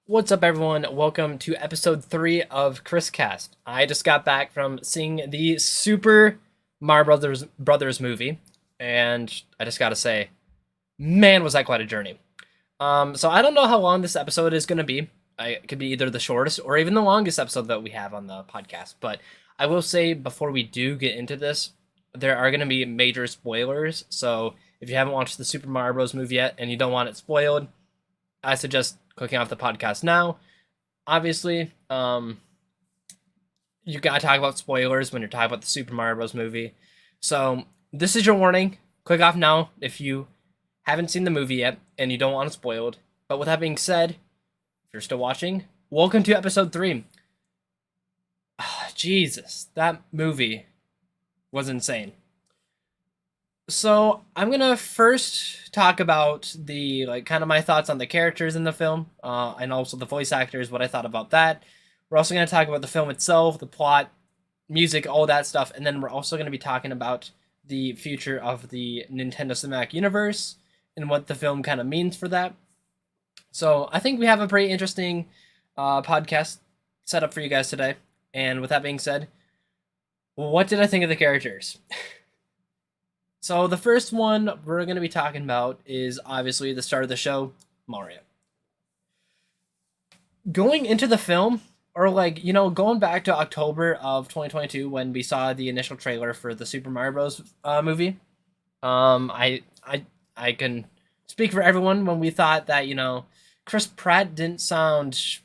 What's up, everyone? Welcome to episode 3 of ChrisCast. I just got back from seeing the Super Mario Brothers movie, and I just gotta say, man, was that quite a journey. So I don't know how long this episode is gonna be. It could be either the shortest or even the longest episode that we have on the podcast. But I will say before we do get into this, there are gonna be major spoilers. So if you haven't watched the Super Mario Bros. Movie yet and you don't want it spoiled, I suggest clicking off the podcast now. Obviously, you gotta talk about spoilers when you're talking about the Super Mario Bros. Movie. So this is your warning. Click off now if you haven't seen the movie yet and you don't want it spoiled. But with that being said, if you're still watching, welcome to episode 3. Jesus, that movie was insane. So I'm gonna first talk about the kind of my thoughts on the characters in the film, and also the voice actors, what I thought about that. We're also gonna talk about the film itself, the plot, music, all that stuff, and then we're also gonna be talking about the future of the Nintendo Cinematic Universe and what the film kind of means for that. So I think we have a pretty interesting podcast set up for you guys today. And with that being said, what did I think of the characters? So the first one we're going to be talking about is obviously the start of the show, Mario. Going into the film, or going back to October of 2022 when we saw the initial trailer for the Super Mario Bros. Movie, I can speak for everyone when we thought that Chris Pratt didn't sound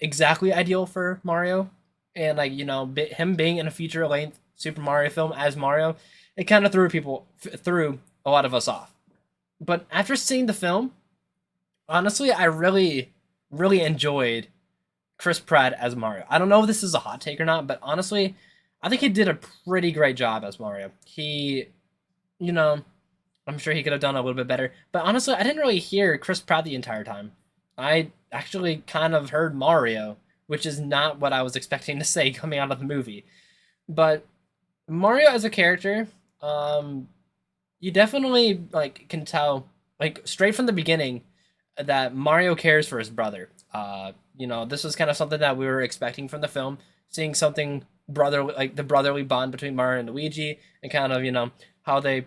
exactly ideal for Mario, and him being in a feature length Super Mario film as Mario, it kind of threw a lot of us off. But after seeing the film, honestly, I really, really enjoyed Chris Pratt as Mario. I don't know if this is a hot take or not, but honestly, I think he did a pretty great job as Mario. You know, I'm sure he could have done a little bit better. But honestly, I didn't really hear Chris Pratt the entire time. I actually kind of heard Mario, which is not what I was expecting to say coming out of the movie. But Mario as a character, you definitely can tell straight from the beginning that Mario cares for his brother. This was kind of something that we were expecting from the film, seeing something brotherly, like the brotherly bond between Mario and Luigi, and kind of how they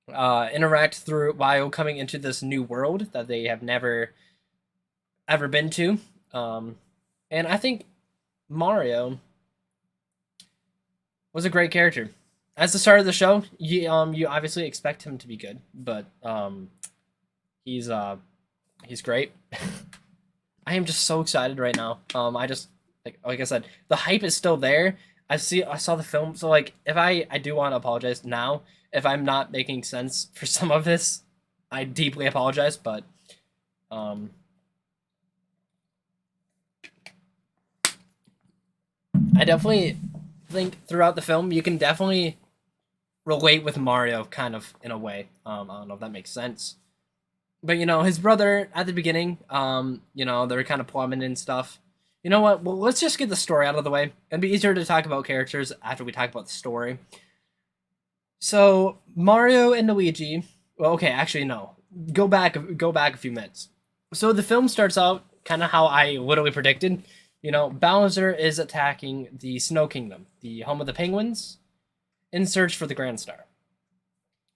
interact through while coming into this new world that they have never ever been to. And I think Mario was a great character. As the start of the show, you obviously expect him to be good, but he's great. I am just so excited right now. I just like I said, the hype is still there. I saw the film, so if I do want to apologize now if I'm not making sense for some of this, I deeply apologize, but I definitely think throughout the film you can definitely relate with Mario kind of in a way. I don't know if that makes sense. But his brother at the beginning, they're kind of plumbing and stuff. You know what? Well, let's just get the story out of the way. It'd be easier to talk about characters after we talk about the story. So Mario and Luigi. Well, okay, actually no. Go back a few minutes. So the film starts out kind of how I literally predicted. Bowser is attacking the Snow Kingdom, the home of the penguins, in search for the Grand Star.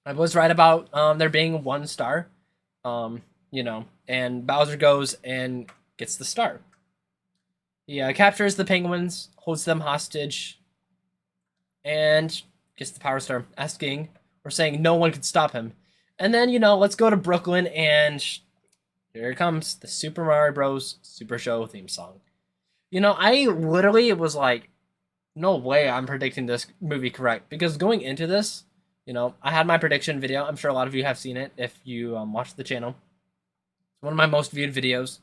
I was right about there being one star, and Bowser goes and gets the star. He captures the penguins, holds them hostage, and gets the Power Star, asking or saying no one could stop him. And then, let's go to Brooklyn, and here it comes, the Super Mario Bros. Super Show theme song. I literally was like, no way I'm predicting this movie correct. Because going into this, I had my prediction video. I'm sure a lot of you have seen it if you watch the channel. It's one of my most viewed videos.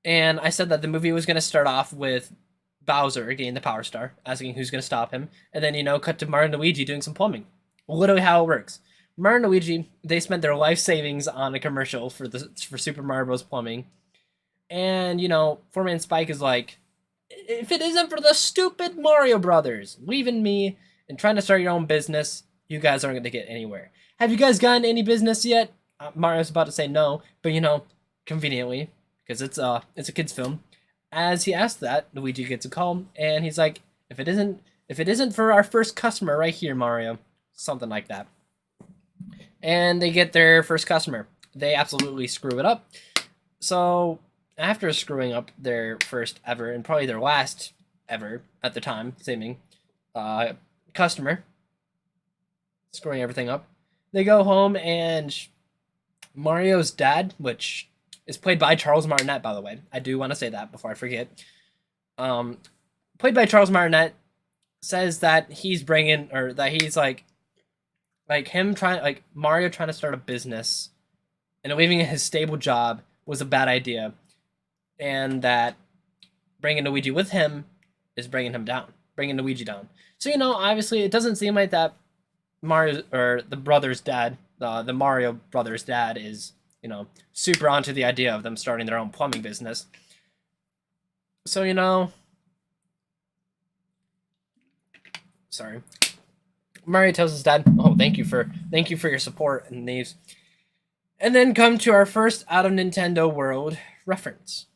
And I said that the movie was going to start off with Bowser getting the Power Star, asking who's going to stop him. And then, cut to Mario and Luigi doing some plumbing. Literally how it works. Mario and Luigi, they spent their life savings on a commercial for Super Mario Bros. Plumbing. And, Foreman Spike is like, if it isn't for the stupid Mario Brothers leaving me and trying to start your own business, you guys aren't going to get anywhere. Have you guys gotten any business yet? Mario's about to say no, but conveniently, because it's a kids film. As he asks that, Luigi gets a call, and he's like, if it isn't for our first customer right here, Mario, something like that. And they get their first customer. They absolutely screw it up. So after screwing up their first ever and probably their last ever at the time, seeming customer, screwing everything up, they go home and Mario's dad, which is played by Charles Martinet, by the way. I do want to say that before I forget. Played by Charles Martinet, says that he's bringing, or that he's like him trying, like Mario trying to start a business and leaving his stable job was a bad idea, and that bringing Luigi with him is bringing him down, bringing Luigi down. So obviously, it doesn't seem like that Mario or the brother's dad, the Mario brothers' dad, is super onto the idea of them starting their own plumbing business. So sorry, Mario tells his dad, "Oh, thank you for your support," and leaves. And then come to our first out of Nintendo World reference.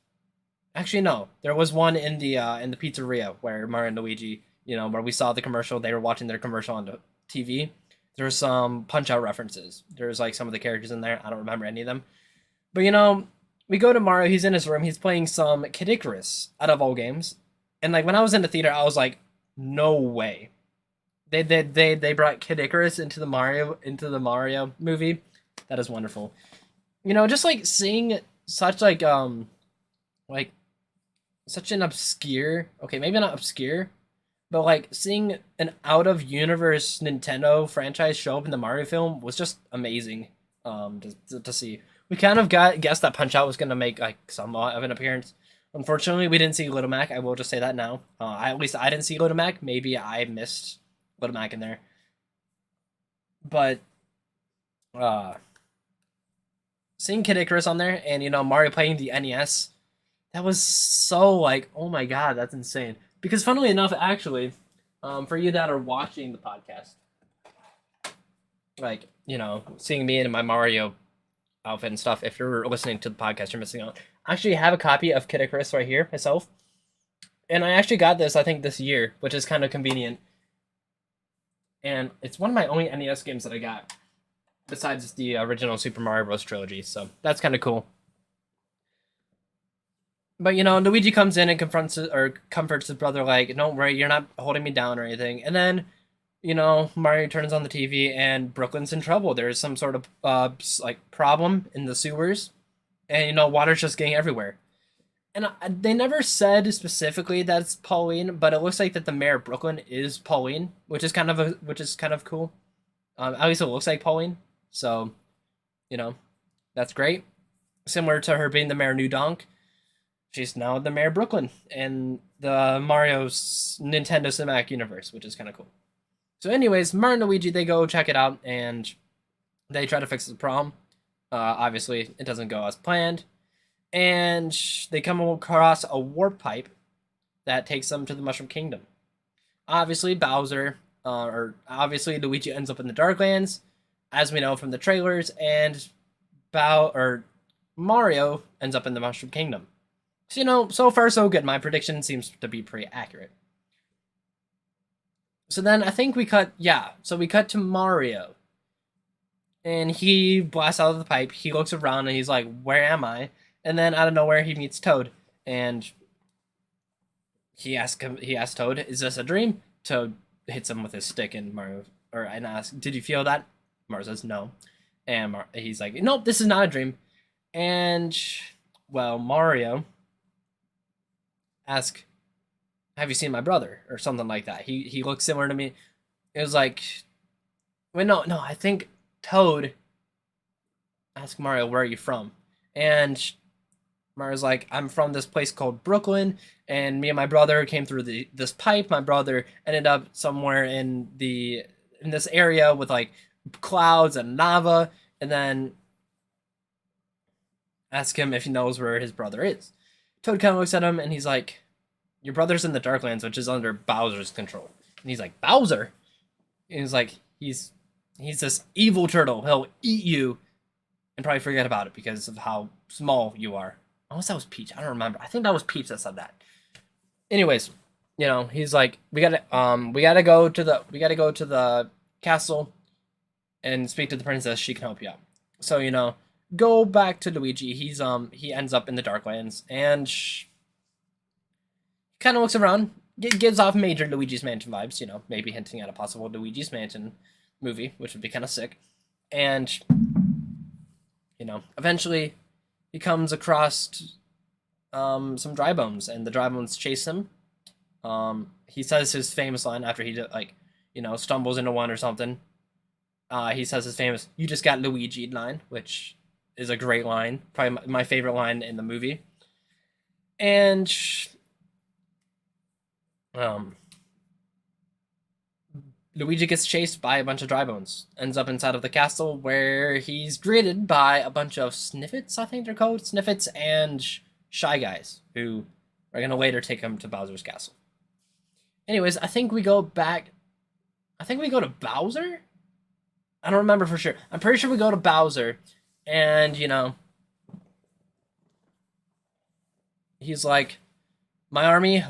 Actually, no, there was one in the pizzeria where Mario and Luigi, where we saw the commercial. They were watching their commercial on the TV. There were some Punch-Out references. There's like some of the characters in there. I don't remember any of them. But we go to Mario. He's in his room. He's playing some Kid Icarus out of all games. And like when I was in the theater, I was like, no way. They brought Kid Icarus into the Mario movie. That is wonderful. Just like seeing such like such an obscure, okay, maybe not obscure, but like seeing an out of universe Nintendo franchise show up in the Mario film was just amazing. To see. We kind of guessed that Punch Out was gonna make like somewhat of an appearance. Unfortunately, we didn't see Little Mac. I will just say that now. At least I didn't see Little Mac. Maybe I missed Little Mac in there. But seeing Kid Icarus on there and Mario playing the NES, that was so like, oh my god, that's insane. Because funnily enough, actually, for you that are watching the podcast, like seeing me in my Mario outfit and stuff, if you're listening to the podcast, you're missing out. I actually have a copy of Kid Icarus right here myself, and I actually got this I think this year, which is kind of convenient. And it's one of my only NES games that I got, besides the original Super Mario Bros. Trilogy, so that's kind of cool. But Luigi comes in and comforts his brother, like, "Don't worry, you're not holding me down or anything." And then, Mario turns on the TV and Brooklyn's in trouble. There's some sort of like problem in the sewers, and water's just getting everywhere. And they never said specifically that it's Pauline, but it looks like that the mayor of Brooklyn is Pauline, which is kind of cool. At least it looks like Pauline, so that's great. Similar to her being the mayor of New Donk, she's now the mayor of Brooklyn in the Mario's Nintendo Cinematic Universe, which is kind of cool. So anyways, Mario and Luigi, they go check it out, and they try to fix the problem. Obviously, it doesn't go as planned. And they come across a warp pipe that takes them to the Mushroom Kingdom. Obviously, Luigi ends up in the Darklands, as we know from the trailers, and Mario ends up in the Mushroom Kingdom. So, so far so good. My prediction seems to be pretty accurate. So then I think we cut to Mario. And he blasts out of the pipe. He looks around and he's like, "Where am I?" And then out of nowhere he meets Toad. And he asks Toad, "Is this a dream?" Toad hits him with his stick and asks, "Did you feel that?" Mario says no. And he's like, "Nope, this is not a dream." And well, Mario asks, "Have you seen my brother?" or something like that. He looks similar to me. It was like, wait, no, I think Toad asked Mario, "Where are you from?" And Mario's like, "I'm from this place called Brooklyn, and me and my brother came through this pipe. My brother ended up somewhere in this area with like clouds and lava." And then ask him if he knows where his brother is. Toad kind of looks at him and he's like, "Your brother's in the Darklands, which is under Bowser's control." And he's like, "Bowser?" And he's like, he's this evil turtle. He'll eat you and probably forget about it because of how small you are. Unless that was Peach. I don't remember. I think that was Peach that said that. Anyways, he's like, we gotta go to the castle and speak to the princess. She can help you out. So go back to Luigi. He ends up in the Darklands and kind of looks around. Gives off major Luigi's Mansion vibes. Maybe hinting at a possible Luigi's Mansion movie, which would be kind of sick. And eventually he comes across some dry bones, and the dry bones chase him. He says his famous line after he stumbles into one or something. He says his famous "You just got Luigi" line, which is a great line, probably my favorite line in the movie. And Luigi gets chased by a bunch of dry bones, ends up inside of the castle where he's greeted by a bunch of Sniffets, I think they're called, Sniffets and Shy Guys, who are going to later take him to Bowser's castle. Anyways, I think we go to Bowser? I don't remember for sure. I'm pretty sure we go to Bowser, and, he's like, my army,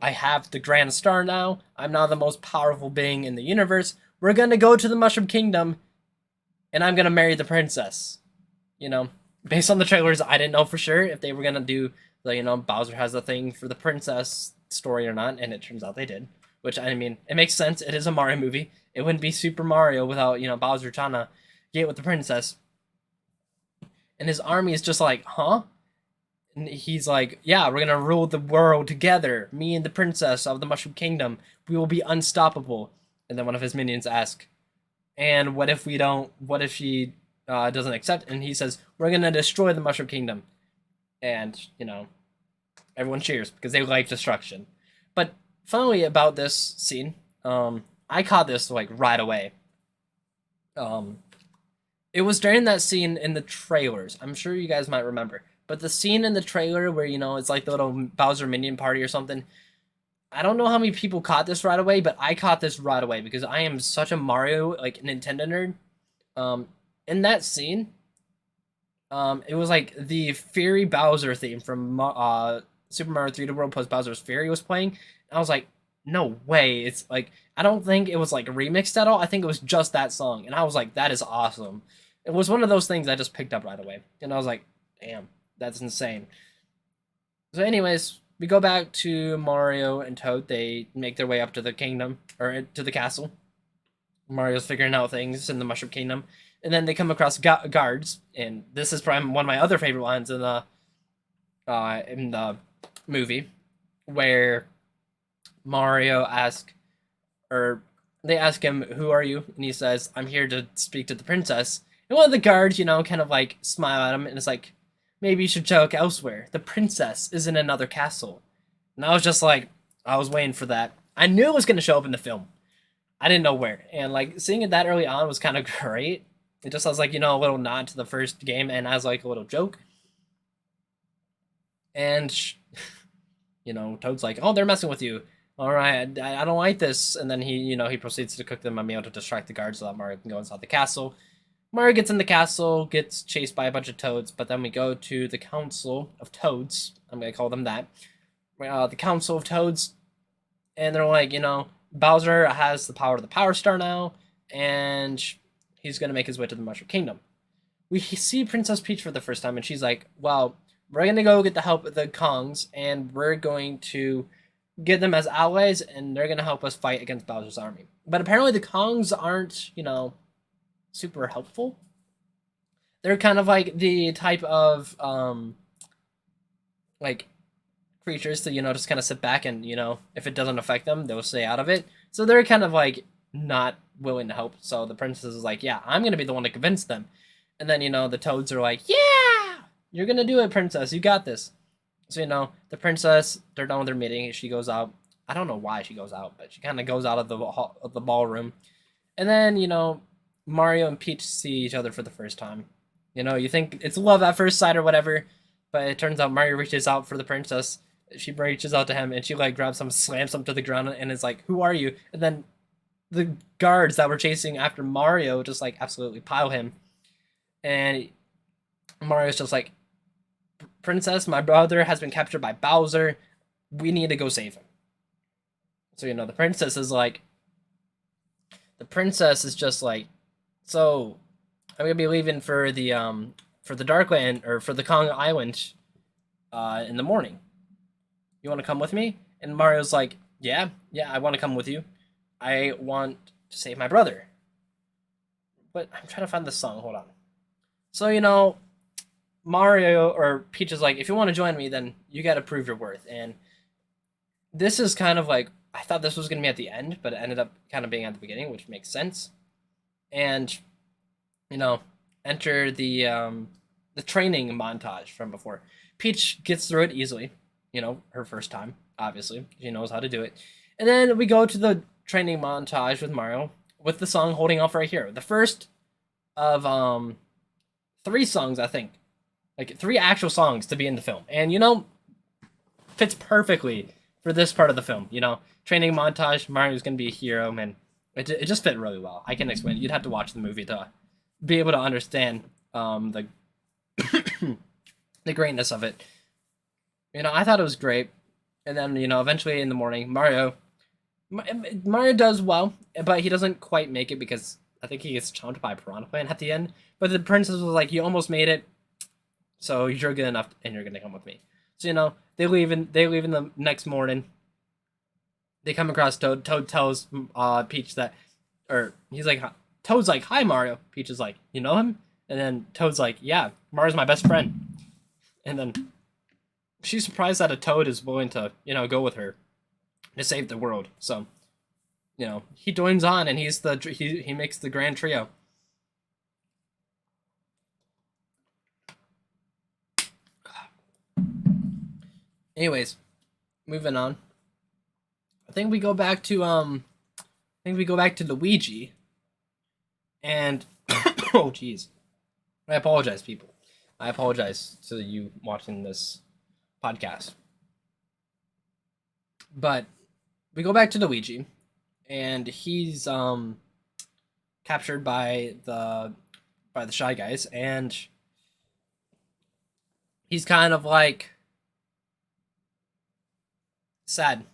I have the Grand Star now. I'm now the most powerful being in the universe. We're going to go to the Mushroom Kingdom, and I'm going to marry the princess. Based on the trailers, I didn't know for sure if they were going to do the, Bowser has a thing for the princess story or not, and it turns out they did. Which, I mean, it makes sense. It is a Mario movie. It wouldn't be Super Mario without, Bowser trying to get with the princess. And his army is just like, huh? And he's like, yeah, we're going to rule the world together. Me and the princess of the Mushroom Kingdom. We will be unstoppable. And then one of his minions asks, and what if she doesn't accept? And he says, we're going to destroy the Mushroom Kingdom. And, everyone cheers because they like destruction. But funnily about this scene, I caught this like right away. It was during that scene in the trailers. I'm sure you guys might remember. But the scene in the trailer where, it's like the little Bowser minion party or something. I don't know how many people caught this right away, but I caught this right away because I am such a Mario, like, Nintendo nerd. In that scene, it was like the Fury Bowser theme from Super Mario 3D World plus Bowser's Fury was playing. And I was like, no way. It's like, I don't think it was like remixed at all. I think it was just that song. And I was like, that is awesome. It was one of those things I just picked up right away. And I was like, damn. That's insane. So anyways, we go back to Mario and Toad. They make their way up to the kingdom, or to the castle. Mario's figuring out things in the Mushroom Kingdom. And then they come across guards. And this is probably one of my other favorite lines in the movie. Where Mario they ask him, who are you? And he says, I'm here to speak to the princess. And one of the guards, kind of like smile at him. And it's like, maybe you should check elsewhere. The princess is in another castle. And I was just like, I was waiting for that. I knew it was going to show up in the film. I didn't know where. And like seeing it that early on was kind of great. It just was like, a little nod to the first game and as like a little joke. And, Toad's like, oh, they're messing with you. All right, I don't like this. And then he proceeds to cook them a meal to distract the guards so that Mario can go inside the castle. Mario gets in the castle, gets chased by a bunch of Toads, but then we go to the Council of Toads. I'm going to call them that. The Council of Toads, and they're like, Bowser has the power of the Power Star now, and he's going to make his way to the Mushroom Kingdom. We see Princess Peach for the first time, and she's like, well, we're going to go get the help of the Kongs, and we're going to get them as allies, and they're going to help us fight against Bowser's army. But apparently the Kongs aren't, super helpful. They're kind of like the type of like creatures that just kind of sit back and if it doesn't affect them, they'll stay out of it. So they're kind of like not willing to help. So the princess is like, yeah, I'm gonna be the one to convince them. And then the Toads are like, yeah, you're gonna do it, princess. You got this. So the princess, they're done with their meeting. She goes out. I don't know why she goes out, but she kind of goes out of the ballroom. And then Mario and Peach see each other for the first time. You think it's love at first sight or whatever, but it turns out Mario reaches out for the princess. She reaches out to him, and she like grabs him, slams him to the ground, and is like, who are you? And then the guards that were chasing after Mario just like absolutely pile him. And Mario's just like, princess, my brother, has been captured by Bowser. We need to go save him. So, you know, the princess is just like, so I'm gonna be leaving for the Darkland, or for the Kong Island, in the morning. You want to come with me? And Mario's like, yeah, I want to come with you. I want to save my brother. But I'm trying to find the song. Hold on. So, you know, Mario or Peach is like, if you want to join me, then you got to prove your worth. And this is kind of like, I thought this was going to be at the end, but it ended up kind of being at the beginning, which makes sense. And, you know, enter the training montage from before. Peach gets through it easily. You know, her first time, obviously. She knows how to do it. And then we go to the training montage with Mario with the song Holding Off Right Here. The first of 3 songs, I think. Like 3 actual songs to be in the film. And, you know, fits perfectly for this part of the film. You know, training montage, Mario's going to be a hero, and it just fit really well. I can explain it. You'd have to watch the movie to be able to understand the the greatness of it. You know, I thought it was great. And then, you know, eventually in the morning, Mario does well, but he doesn't quite make it because I think he gets chomped by a piranha plant at the end. But the princess was like, "You almost made it, so you're good enough, and you're gonna come with me." So, you know, they leave in the next morning. They come across Toad. Toad tells Peach that, or he's like, Toad's like, "Hi, Mario." Peach is like, "You know him?" And then Toad's like, "Yeah, Mario's my best friend." And then she's surprised that a Toad is willing to, you know, go with her to save the world. So, you know, he joins on, and he makes the grand trio. Anyways, moving on. I think we go back to Luigi, and oh jeez, I apologize, people. I apologize to you watching this podcast. But we go back to Luigi, and he's captured by the Shy Guys, and he's kind of like sad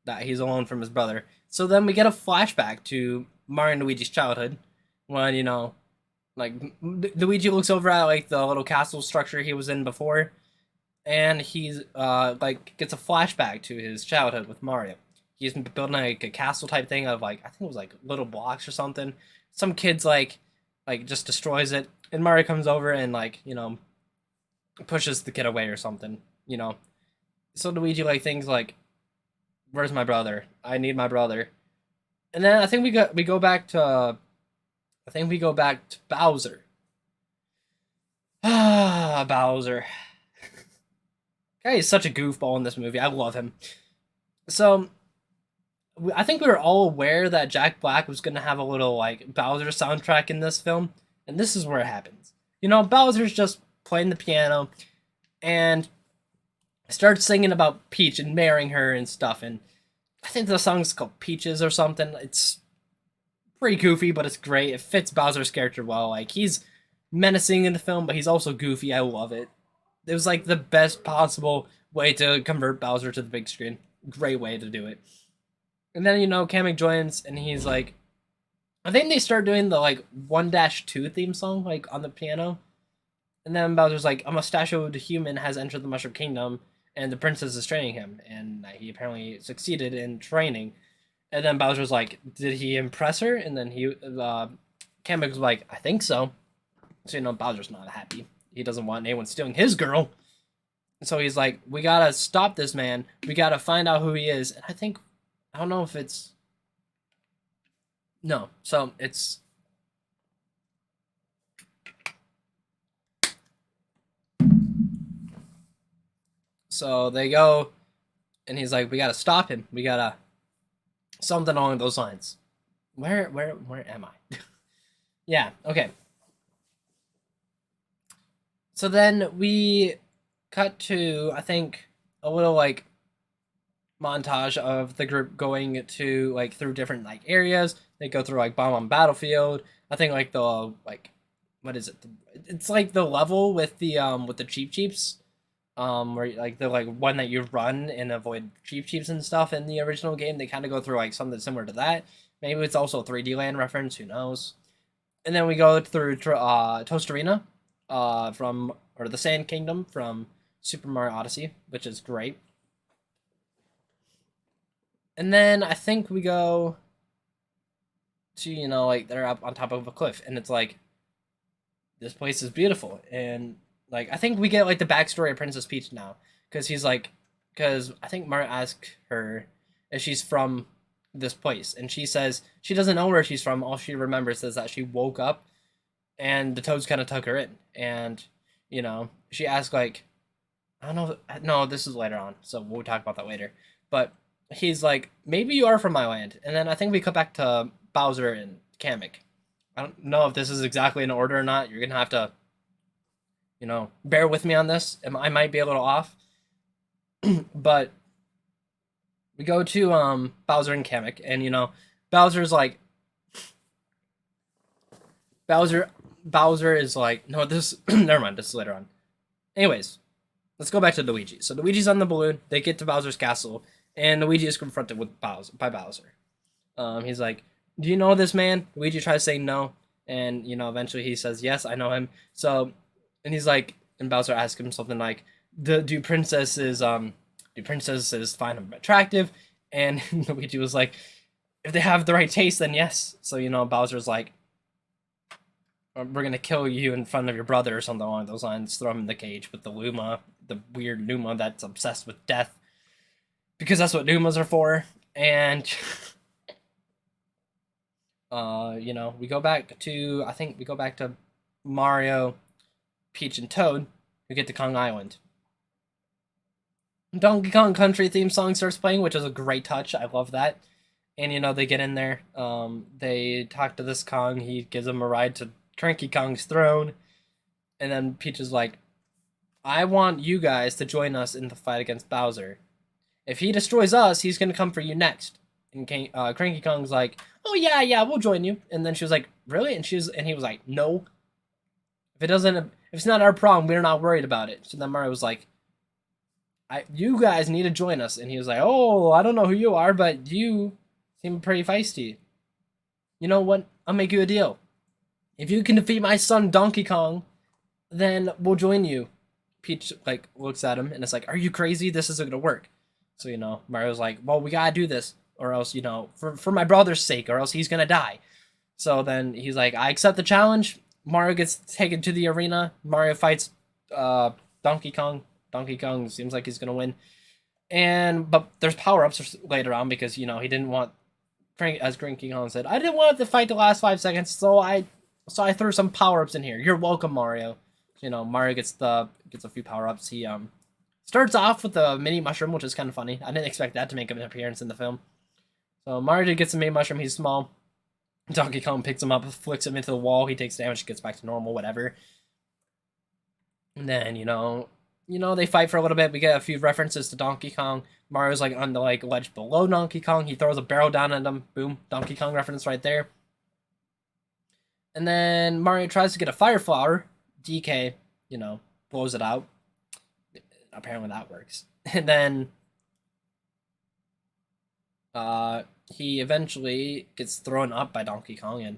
that he's alone from his brother. So then we get a flashback to Mario and Luigi's childhood, when, you know, like Luigi looks over at like the little castle structure he was in before, and he's like gets a flashback to his childhood with Mario. He's building like a castle type thing of like, I think it was like little blocks or something. Some kids like just destroys it, and Mario comes over and, like, you know, pushes the kid away or something. You know, so Luigi like thinks like, "Where's my brother? I need my brother." And then I think we go back to Bowser. Ah, Bowser. Guy is such a goofball in this movie. I love him. So I think we were all aware that Jack Black was gonna have a little like Bowser soundtrack in this film, and this is where it happens. You know, Bowser's just playing the piano and starts singing about Peach and marrying her and stuff, and I think the song's called Peaches or something. It's pretty goofy, but it's great. It fits Bowser's character well. Like, he's menacing in the film, but he's also goofy. I love it. It was like the best possible way to convert Bowser to the big screen. Great way to do it. And then, you know, Kamek joins, and he's like, I think they start doing the like 1-2 theme song, like on the piano. And then Bowser's like, "A mustachioed human has entered the Mushroom Kingdom, and the princess is training him." And he apparently succeeded in training. And then Bowser's like, "Did he impress her?" And then Kamek was like, "I think so." So, you know, Bowser's not happy. He doesn't want anyone stealing his girl. So he's like, "We gotta stop this man. We gotta find out who he is." And I don't know if it's... No. So it's... So they go, and he's like, "We gotta stop him. We gotta..." Something along those lines. Where am I? Yeah, okay. So then we cut to, I think, a little like montage of the group going to like through different like areas. They go through like Bomb on Battlefield. I think like the like, what is it? It's like the level with the Cheap Cheeps. where like the like one that you run and avoid cheeps and stuff in the original game. They kind of go through like something similar to that. Maybe it's also a 3D Land reference. Who knows? And then we go through Tostarena, from or the Sand Kingdom from Super Mario Odyssey, which is great. And then I think we go to, like they're up on top of a cliff, and it's like this place is beautiful, and like I think we get like the backstory of Princess Peach now, because because I think Mario asked her if she's from this place, and she says she doesn't know where she's from. All she remembers is that she woke up, and the toads kind of took her in, and she asked like, I don't know, no, this is later on, so we'll talk about that later. But he's like, maybe you are from my land, and then I think we cut back to Bowser and Kamek. I don't know if this is exactly in order or not. You're gonna have to, bear with me on this. I might be a little off, but we go to Bowser and Kamek, and Bowser's like, Bowser is like, no, this never mind. This is later on. Anyways, let's go back to Luigi. So Luigi's on the balloon. They get to Bowser's castle, and Luigi is confronted with Bowser. He's like, do you know this man? Luigi tries to say no, and eventually he says yes, I know him. So, and he's like, and Bowser asks him something like, do princesses find him attractive? And Luigi was like, if they have the right taste, then yes. So Bowser's like, we're gonna kill you in front of your brother or something along those lines. Throw him in the cage with the Luma, the weird Luma that's obsessed with death, because that's what Lumas are for. And we go back to Mario, Peach, and Toad, who get to Kong Island. Donkey Kong Country theme song starts playing, which is a great touch. I love that. And they get in there. They talk to this Kong. He gives them a ride to Cranky Kong's throne. And then Peach is like, I want you guys to join us in the fight against Bowser. If he destroys us, he's gonna come for you next. And Cranky Kong's like, oh yeah, we'll join you. And then she was like, really? And he was like, no. If it's not our problem, we're not worried about it. So then Mario was like, you guys need to join us. And he was like, oh, I don't know who you are, but you seem pretty feisty. You know what? I'll make you a deal. If you can defeat my son Donkey Kong, then we'll join you. Peach looks at him and it's like, are you crazy? This isn't gonna work. So Mario's like, well, we gotta do this, or else for my brother's sake, or else he's gonna die. So then he's like, I accept the challenge. Mario gets taken to the arena. Mario fights Donkey Kong. Donkey Kong seems like he's gonna win, but there's power-ups later on, because he didn't want, as Cranky Kong said, I didn't want the fight to last 5 seconds, so I threw some power-ups in here. You're welcome, Mario. Mario gets a few power-ups. He starts off with the mini mushroom, which is kind of funny. I didn't expect that to make an appearance in the film. So Mario gets a mini mushroom. He's small. Donkey Kong picks him up, flicks him into the wall. He takes damage, gets back to normal, whatever. And then they fight for a little bit. We get a few references to Donkey Kong. Mario's on the ledge below Donkey Kong. He throws a barrel down at him. Boom, Donkey Kong reference right there. And then Mario tries to get a fire flower. DK, blows it out. Apparently that works. And then he eventually gets thrown up by Donkey Kong, and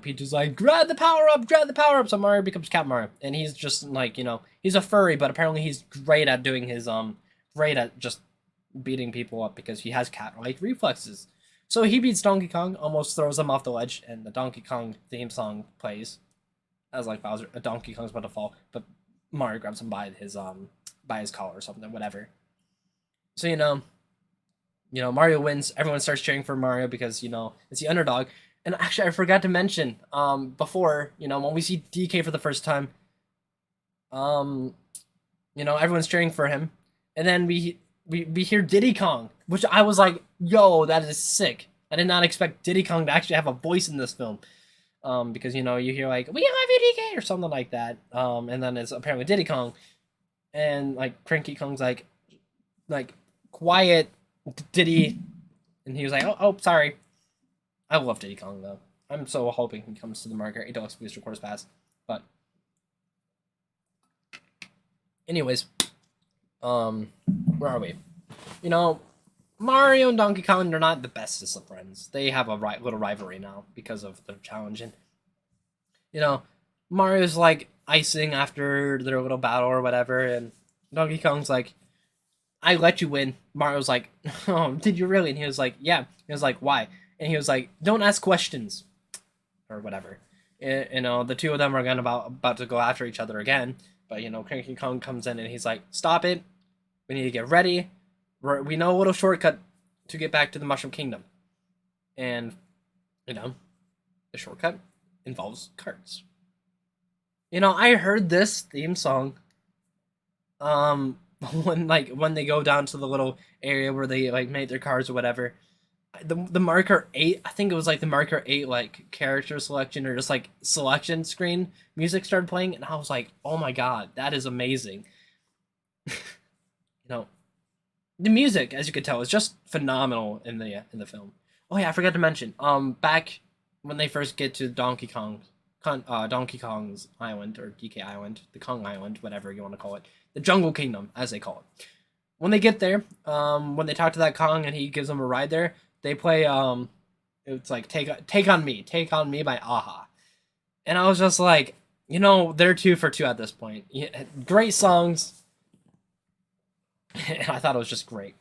Peach is like, grab the power up. So Mario becomes Cat Mario, and he's just he's a furry, but apparently he's great at doing his great at just beating people up, because he has cat-like reflexes. So he beats Donkey Kong, almost throws him off the ledge, and the Donkey Kong theme song plays as Bowser, Donkey Kong's about to fall, but Mario grabs him by his collar or something, whatever. So Mario wins. Everyone starts cheering for Mario because it's the underdog. And actually, I forgot to mention before, when we see DK for the first time, everyone's cheering for him, and then we hear Diddy Kong, which I was like, yo, that is sick. I did not expect Diddy Kong to actually have a voice in this film, because you hear we love you, DK, or something like that, and then it's apparently Diddy Kong, and Cranky Kong's like quiet, Diddy, and he was like, oh sorry. I love Diddy Kong, though. I'm so hoping he comes to the Mario Kart 8 Deluxe Booster Course Pass. But anyways, Where are we? You know, Mario and Donkey Kong, they're not the bestest of friends. They have a little rivalry now because of the challenge. And, you know, Mario's like icing after their little battle or whatever, and Donkey Kong's like, I let you win. Mario's like, oh, did you really? And he was like, yeah. He was like, why? And he was like, don't ask questions or whatever. The two of them are gonna about to go after each other again. But Donkey Kong comes in and he's like, stop it. We need to get ready. We know a little shortcut to get back to the Mushroom Kingdom. And, the shortcut involves carts. I heard this theme song when they go down to the little area where they like make their cars or whatever. The marker 8, I think it was like the marker 8 like character selection or just like selection screen music started playing, and I was like, oh my god, that is amazing. know, the music, as you could tell, is just phenomenal in the film. Oh yeah, I forgot to mention. Back when they first get to Donkey Kong's Island or DK Island, the Kong Island, whatever you want to call it, the Jungle Kingdom, as they call it. When they get there, when they talk to that Kong and he gives them a ride there, they play it's like take on me by Aha, and I was just like, they're 2 for 2 at this point. Yeah, great songs. And I thought it was just great.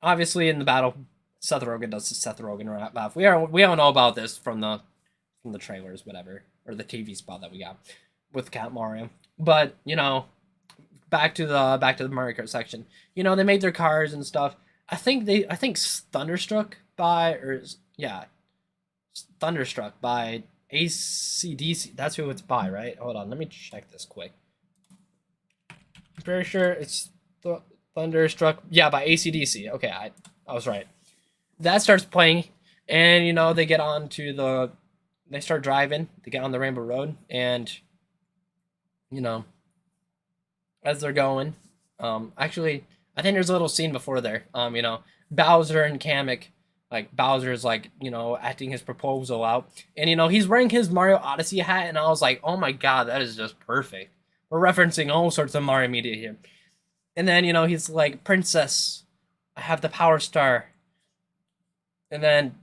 Obviously, in the battle, Seth Rogen does the Seth Rogen laugh. We all know about this from the trailers, whatever, or the TV spot that we got with Cat Mario. But back to the Mario Kart section. They made their cars and stuff. I think Thunderstruck by Thunderstruck by AC/DC. That's who it's by, right? Hold on, let me check this quick. I'm pretty sure it's Thunderstruck. Yeah, by AC/DC. Okay, I was right. That starts playing, and they get on to they start driving. They get on the Rainbow Road, and as they're going, actually, I think there's a little scene before there. Bowser and Kamek, like Bowser's like acting his proposal out, and he's wearing his Mario Odyssey hat, and I was like, oh my god, that is just perfect. We're referencing all sorts of Mario media here. And then he's like, Princess, I have the Power Star. And then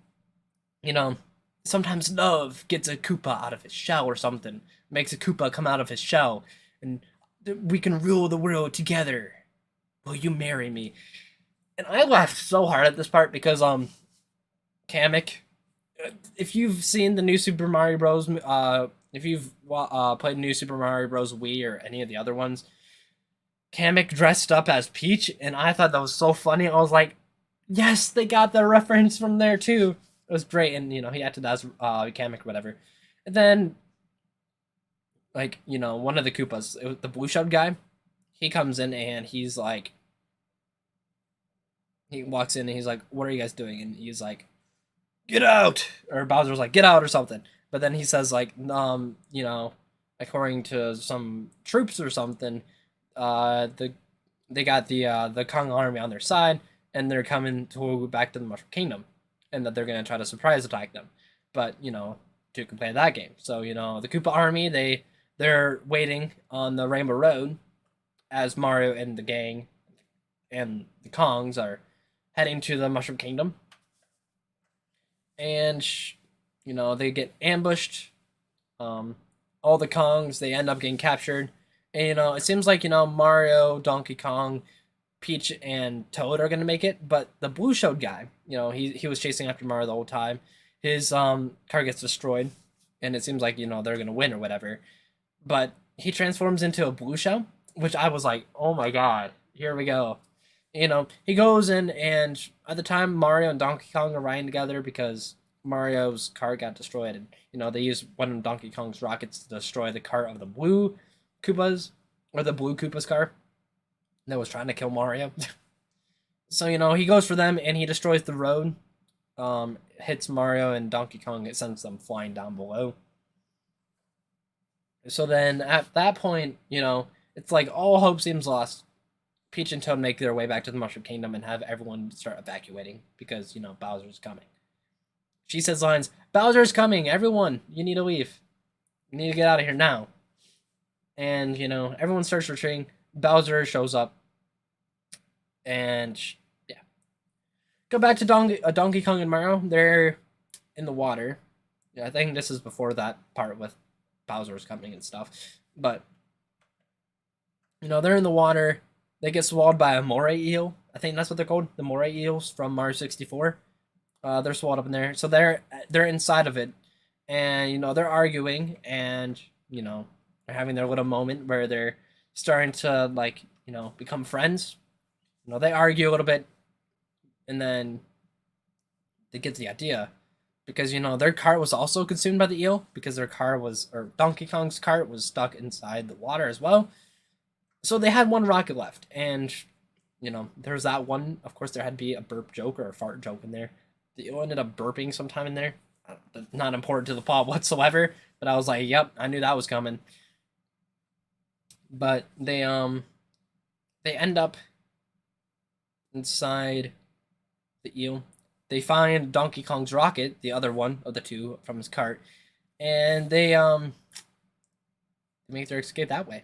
sometimes love gets a Koopa out of his shell or something, makes a Koopa come out of his shell, and we can rule the world together. Will you marry me? And I laughed so hard at this part because Kamek, if you've seen the new Super Mario Bros. If you've played new Super Mario Bros. Wii or any of the other ones, Kamek dressed up as Peach, and I thought that was so funny. I was like, yes, they got the reference from there too. It was great, and he acted as Kamek, whatever. And then, one of the Koopas, the blue shelled guy, he comes in and he's like, he walks in and he's like, "What are you guys doing?" And he's like, "Get out!" Or Bowser's like, "Get out!" or something. But then he says like, according to some troops or something, they got the Kong army on their side, and they're coming back to the Mushroom Kingdom, and that they're gonna try to surprise attack them. But to play that game, so the Koopa army they're waiting on the Rainbow Road as Mario and the gang and the Kongs are heading to the Mushroom Kingdom, and they get ambushed. All the Kongs, they end up getting captured. And it seems like Mario, Donkey Kong, Peach, and Toad are gonna make it, but the blue shelled guy, he was chasing after Mario the whole time. His car gets destroyed, and it seems like they're gonna win or whatever. But he transforms into a blue shell, which I was like, oh my god, here we go. He goes in, and at the time Mario and Donkey Kong are riding together because Mario's car got destroyed, and they used one of Donkey Kong's rockets to destroy the car of the blue Koopas, or the blue Koopa's car that was trying to kill Mario. So he goes for them and he destroys the road, hits Mario and Donkey Kong. It sends them flying down below. So then at that point, it's like all hope seems lost. Peach and Toad make their way back to the Mushroom Kingdom and have everyone start evacuating because Bowser's coming. She says lines, "Bowser's coming, everyone, you need to leave. You need to get out of here now." And everyone starts retreating. Bowser shows up And yeah, go back to Donkey Kong and Mario. They're in the water. Yeah, I think this is before that part with Bowser's coming and stuff. But they're in the water. They get swallowed by a moray eel. I think that's what they're called, the moray eels from Mario 64. They're swallowed up in there, so they're inside of it, and they're arguing, and they're having their little moment where they're starting to like become friends. They argue a little bit, and then they get the idea because their cart was also consumed by the eel because their car was or Donkey Kong's cart was stuck inside the water as well. So they had one rocket left, and there's that one. Of course, there had to be a burp joke or a fart joke in there. The eel ended up burping sometime in there. Not important to the plot whatsoever, but I was like, yep, I knew that was coming. But they end up inside the eel. They find Donkey Kong's rocket, the other one of the two from his cart, and they make their escape that way.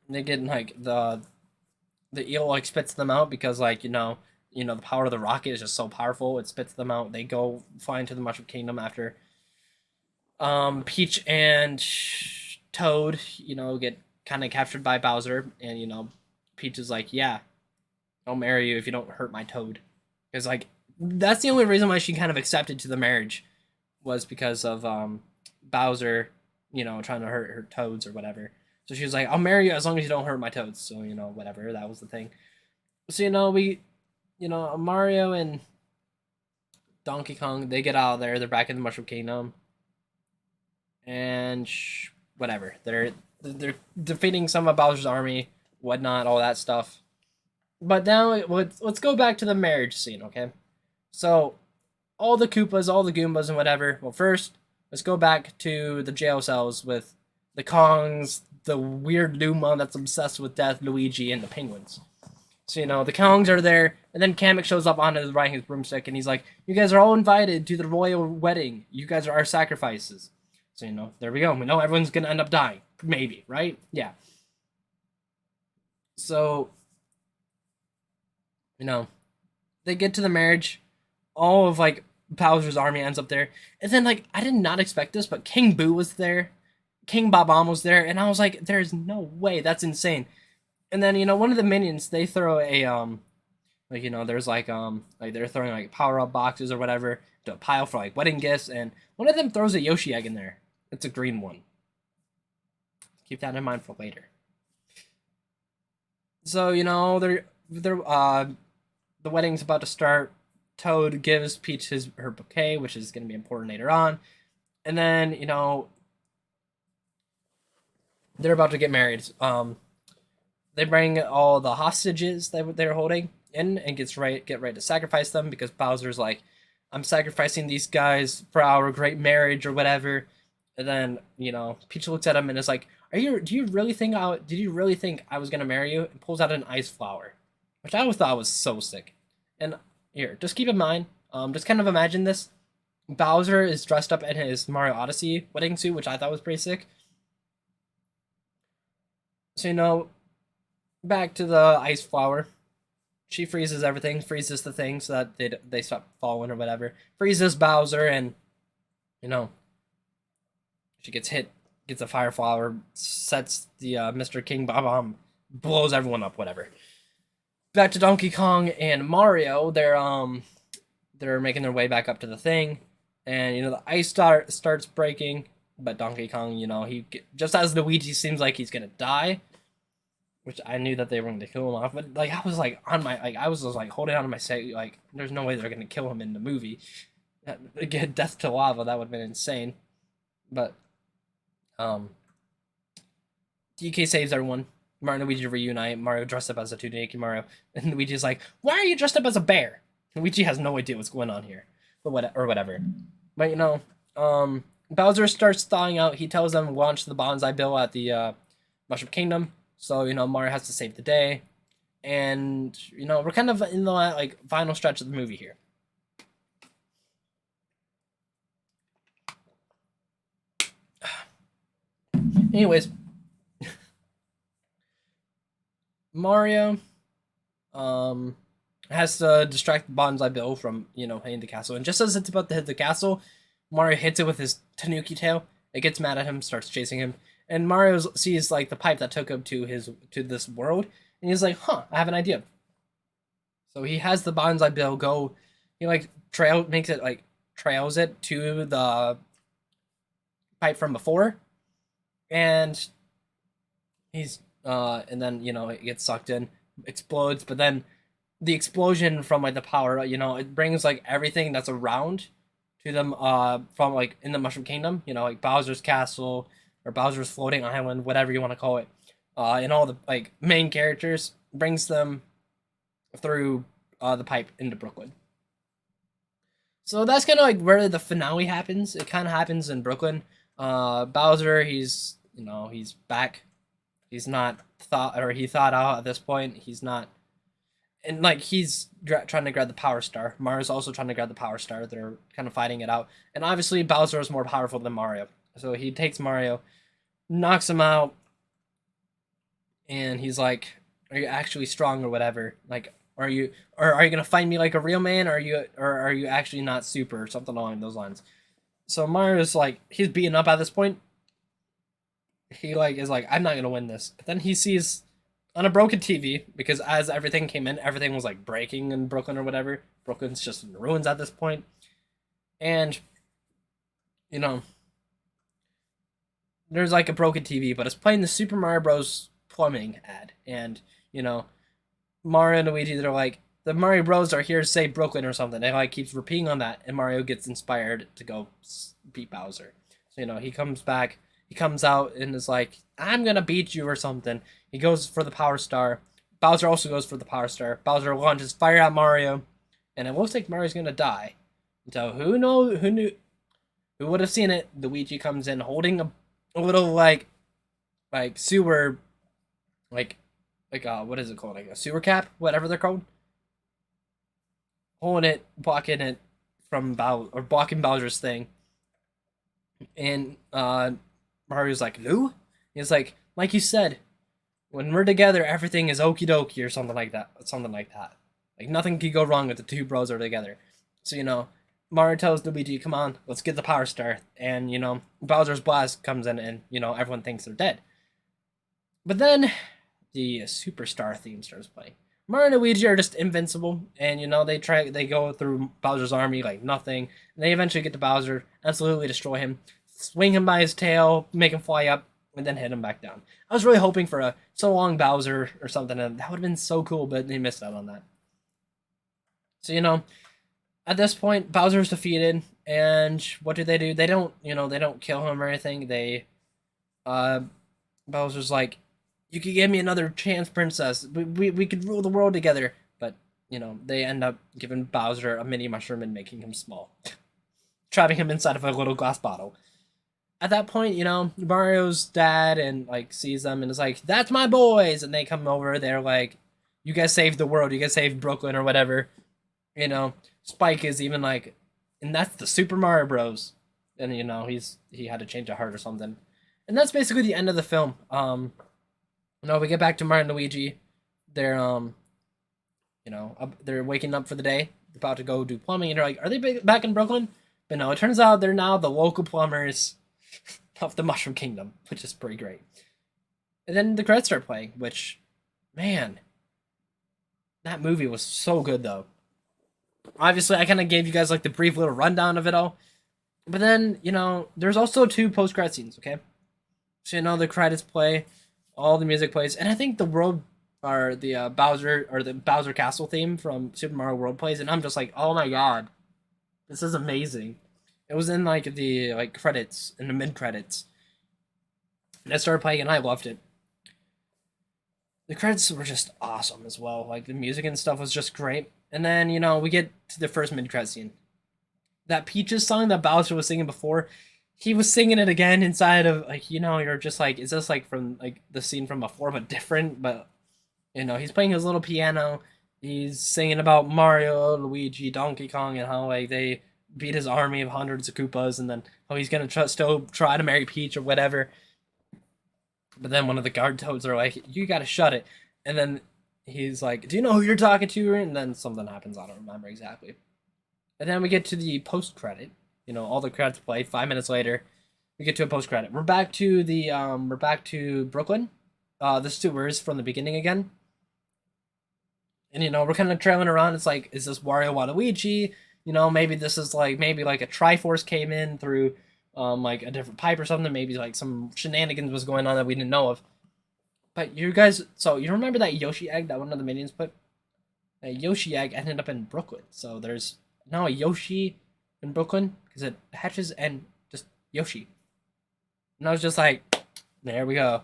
They get like the eel like spits them out because the power of the rocket is just so powerful. It spits them out. They go flying to the Mushroom Kingdom after Peach and Toad get kind of captured by Bowser, and Peach is like, yeah, I'll marry you if you don't hurt my Toad. Because like that's the only reason why she kind of accepted to the marriage was because of Bowser, trying to hurt her Toads or whatever. So she was like, I'll marry you as long as you don't hurt my Toads. So whatever, that was the thing. So we Mario and Donkey Kong, they get out of there. They're back in the Mushroom Kingdom, and whatever. They're defeating some of Bowser's army, whatnot, all that stuff. But now let's go back to the marriage scene, okay? So all the Koopas, all the Goombas, and whatever. Well, first let's go back to the jail cells with the Kongs, the weird Luma that's obsessed with death, Luigi, and the penguins. So the Kongs are there, and then Kamek shows up on his riding his broomstick, and he's like, "You guys are all invited to the royal wedding. You guys are our sacrifices." So there we go. We know everyone's gonna end up dying, maybe, right? Yeah. So they get to the marriage. All of like Bowser's army ends up there, and then like I did not expect this, but King Boo was there, King Bob-omb was there, and I was like, "There's no way, that's insane." And then one of the minions, they throw a there's like they're throwing like power up boxes or whatever to a pile for like wedding gifts, and one of them throws a Yoshi egg in there. It's a green one. Keep that in mind for later. So they're the wedding's about to start. Toad gives Peach her bouquet, which is going to be important later on, and then they're about to get married. They bring all the hostages that they're holding in and get ready to sacrifice them because Bowser's like, I'm sacrificing these guys for our great marriage or whatever. And then Peach looks at him and is like, did you really think I was gonna marry you? And pulls out an ice flower, which I always thought was so sick. And here, just keep in mind, just kind of imagine this. Bowser is dressed up in his Mario Odyssey wedding suit, which I thought was pretty sick. So back to the ice flower. She freezes everything, freezes the thing so that they stop falling or whatever. Freezes Bowser, and she gets hit, gets a fire flower, sets the Mr. King Bob-omb, blows everyone up, whatever. Back to Donkey Kong and Mario, they're making their way back up to the thing, and the ice starts breaking, but Donkey Kong, just as Luigi seems like he's gonna die, which I knew that they were going to kill him off, but like I was like I was just like holding on to my say, like there's no way they're going to kill him in the movie. Get death to lava, that would have been insane. But DK saves everyone. Mario and Luigi reunite. Mario dressed up as a Naked Mario, and Luigi's like, "Why are you dressed up as a bear?" Luigi has no idea what's going on here, but whatever. But Bowser starts thawing out. He tells them launch the bonsai bill at the Mushroom Kingdom. So Mario has to save the day, and we're kind of in the like final stretch of the movie here. Anyways, Mario um has to distract Bonsai Bill from, hitting the castle. And just as it's about to hit the castle, Mario hits it with his Tanuki tail. It gets mad at him, starts chasing him, and Mario sees like the pipe that took him to this world, and he's like, "Huh, I have an idea." So he has the Bonsai Bill go. He like trails it to the pipe from before, and and then it gets sucked in, explodes, but then the explosion from like the power, it brings like everything that's around to them from like in the Mushroom Kingdom, like Bowser's castle or Bowser's floating island, whatever you want to call it, and all the like main characters, brings them through the pipe into Brooklyn. So that's kind of like where the finale happens. It kind of happens in Brooklyn. Bowser, he's back. He's not he thought out at this point. He's not, and like he's trying to grab the Power Star. Mario's also trying to grab the Power Star. They're kind of fighting it out, and obviously Bowser is more powerful than Mario. So he takes Mario, knocks him out, and he's like, "Are you actually strong or whatever? Like, are you gonna fight me like a real man, or are you actually not super or something along those lines?" So Mario's like, he's beaten up at this point. He like is like, "I'm not gonna win this." But then he sees on a broken TV, because as everything came in, everything was like breaking in Brooklyn or whatever. Brooklyn's just in ruins at this point, and you know there's like a broken TV, but it's playing the Super Mario Bros. Plumbing ad, and Mario and Luigi, they're like, the Mario Bros are here to save Brooklyn or something. They like keeps repeating on that, and Mario gets inspired to go beat Bowser. So he comes back, he comes out and is like, "I'm gonna beat you" or something. He goes for the Power Star. Bowser also goes for the Power Star. Bowser launches fire at Mario, and it looks like Mario's gonna die. So who would have seen it? Luigi comes in holding a little like sewer, like what is it called, like a sewer cap, whatever they're called, holding it, blocking it from blocking Bowser's thing. And Mario's like, "Lou?" He's like you said, when we're together, everything is okie dokie or something like that. Like nothing could go wrong if the two bros are together. So Mario tells Luigi, "Come on, let's get the Power Star." And Bowser's blast comes in, and everyone thinks they're dead. But then the Superstar theme starts playing. Mario and Luigi are just invincible, and they go through Bowser's army like nothing. And they eventually get to Bowser, absolutely destroy him, swing him by his tail, make him fly up, and then hit him back down. I was really hoping for a so long Bowser or something, and that would have been so cool, but they missed out on that. So at this point, Bowser's defeated, and what do? They don't kill him or anything. Bowser's like, "You could give me another chance, princess. We could rule the world together." But they end up giving Bowser a mini mushroom and making him small, trapping him inside of a little glass bottle. At that point, Mario's dad and sees them and is like, "That's my boys," and they come over. They're like, "You guys saved the world. You guys saved Brooklyn or whatever." Spike is even like, "And that's the Super Mario Bros." And he had to change a heart or something. And that's basically the end of the film. We get back to Mario and Luigi. They're they're waking up for the day, about to go do plumbing, and they're like, "Are they back in Brooklyn?" But no, it turns out they're now the local plumbers of the Mushroom Kingdom, which is pretty great. And then the credits start playing, which, man, that movie was so good though. Obviously, I kind of gave you guys like the brief little rundown of it all, but then there's also two post-credit scenes. Okay, so the credits play, all the music plays, and I think the world or the Bowser Castle theme from Super Mario World plays, and I'm just like, "Oh my god, this is amazing." It was in like the credits, in the mid credits, and it started playing, and I loved it. The credits were just awesome as well. Like the music and stuff was just great. And then we get to the first mid credit scene. That Peaches song that Bowser was singing before, he was singing it again inside of you're just like, is this like from like the scene from before but different? But he's playing his little piano. He's singing about Mario, Luigi, Donkey Kong, and how they beat his army of hundreds of Koopas, and then how he's gonna still try to marry Peach or whatever. But then one of the guard toads are like, "You gotta shut it," and then he's like, "Do you know who you're talking to?" And then something happens. I don't remember exactly. And then we get to the post credit. All the credits play. 5 minutes later, we get to a post credit. We're back to Brooklyn. The sewers from the beginning again. And we're kind of trailing around. It's like, is this Wario Waluigi? Maybe this is like maybe like a Triforce came in through like a different pipe or something. Maybe like some shenanigans was going on that we didn't know of. But you guys, so you remember that Yoshi egg that one of the minions put? That Yoshi egg ended up in Brooklyn. So there's now a Yoshi in Brooklyn because it hatches and just Yoshi. And I was just like, there we go.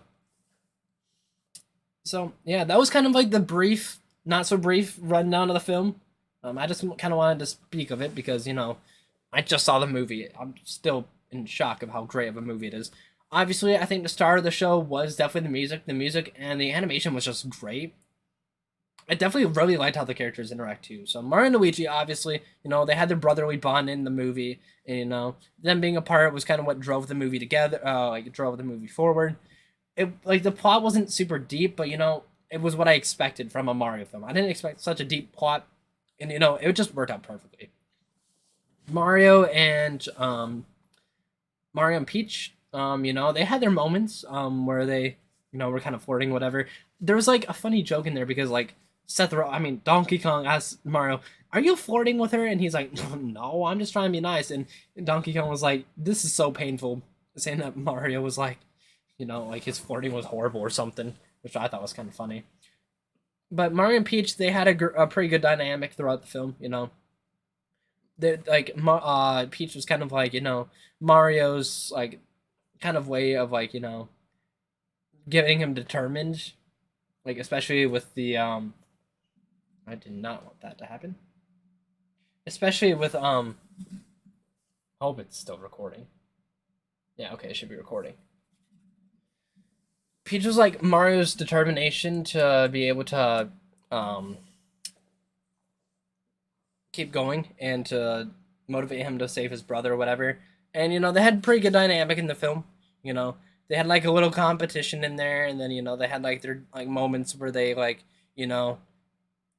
So yeah, that was kind of like the brief, not so brief rundown of the film. I just kind of wanted to speak of it because I just saw the movie. I'm still in shock of how great of a movie it is. Obviously, I think the star of the show was definitely the music. The music and the animation was just great. I definitely really liked how the characters interact too. So Mario and Luigi, obviously, they had their brotherly bond in the movie. And, them being apart was kind of what drove the movie together. Like drove the movie forward. It like the plot wasn't super deep, but it was what I expected from a Mario film. I didn't expect such a deep plot, and it just worked out perfectly. Mario and Mario and Peach, they had their moments where they, were kind of flirting, whatever. There was like a funny joke in there because like Donkey Kong asked Mario, "Are you flirting with her?" And he's like, "No, I'm just trying to be nice." And Donkey Kong was like, "This is so painful," saying that Mario was like, like his flirting was horrible or something, which I thought was kind of funny. But Mario and Peach, they had a pretty good dynamic throughout the film. They like Peach was kind of like Mario's like kind of way of like getting him determined, like especially with the I did not want that to happen, especially with I hope it's still recording. Yeah, okay, it should be recording. Peach was like Mario's determination to be able to um keep going and to motivate him to save his brother or whatever. And they had pretty good dynamic in the film. You know, they had like a little competition in there, and then they had like their like moments where they like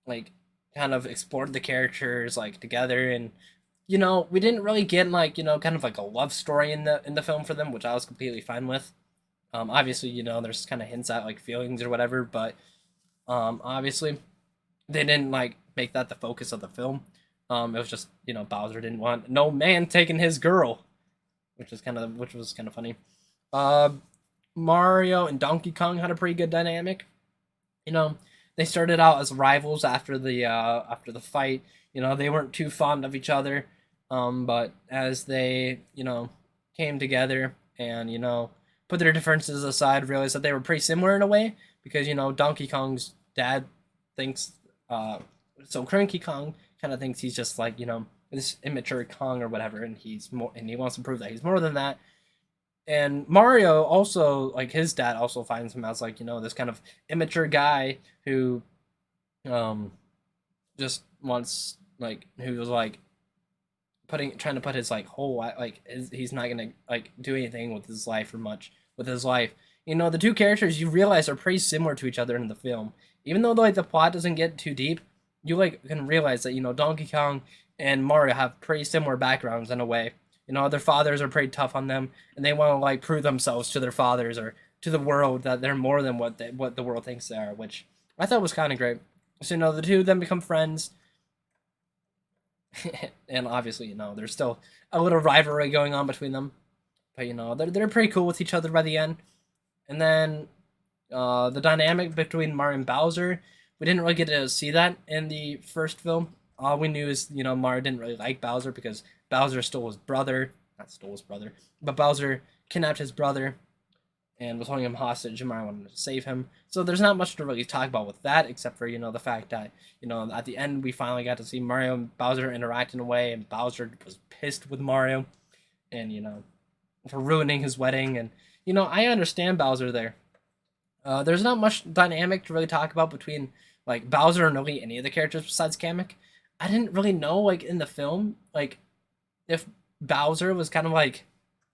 like kind of explored the characters like together, and we didn't really get like kind of like a love story in the film for them, which I was completely fine with. Obviously, there's kind of hints at like feelings or whatever, but obviously they didn't like make that the focus of the film. It was just Bowser didn't want no man taking his girl, which was kind of funny. Uh, Mario and Donkey Kong had a pretty good dynamic. You know, they started out as rivals after the fight. They weren't too fond of each other, but as they came together and put their differences aside, realized that they were pretty similar in a way because Donkey Kong's dad thinks so Cranky Kong kind of thinks he's just like this immature Kong or whatever, and he's more, and he wants to prove that he's more than that. And Mario also like his dad also finds him as like this kind of immature guy who um just wants like who was like trying to put his like whole he's not gonna like do anything with his life or much with his life. The two characters you realize are pretty similar to each other in the film, even though like the plot doesn't get too deep. You like can realize that Donkey Kong and Mario have pretty similar backgrounds in a way. Their fathers are pretty tough on them, and they want to like prove themselves to their fathers or to the world that they're more than what the world thinks they are, which I thought was kind of great. So the two of them become friends, and obviously there's still a little rivalry going on between them, but they're pretty cool with each other by the end. And then the dynamic between Mario and Bowser, we didn't really get to see that in the first film. All we knew is Mario didn't really like Bowser because Bowser stole his brother, not stole his brother, but Bowser kidnapped his brother and was holding him hostage, and Mario wanted to save him. So there's not much to really talk about with that, except for the fact that at the end we finally got to see Mario and Bowser interact in a way, and Bowser was pissed with Mario, and for ruining his wedding, and I understand Bowser there. There's not much dynamic to really talk about between like Bowser and really any of the characters besides Kamek. I didn't really know like in the film like if Bowser was kind of like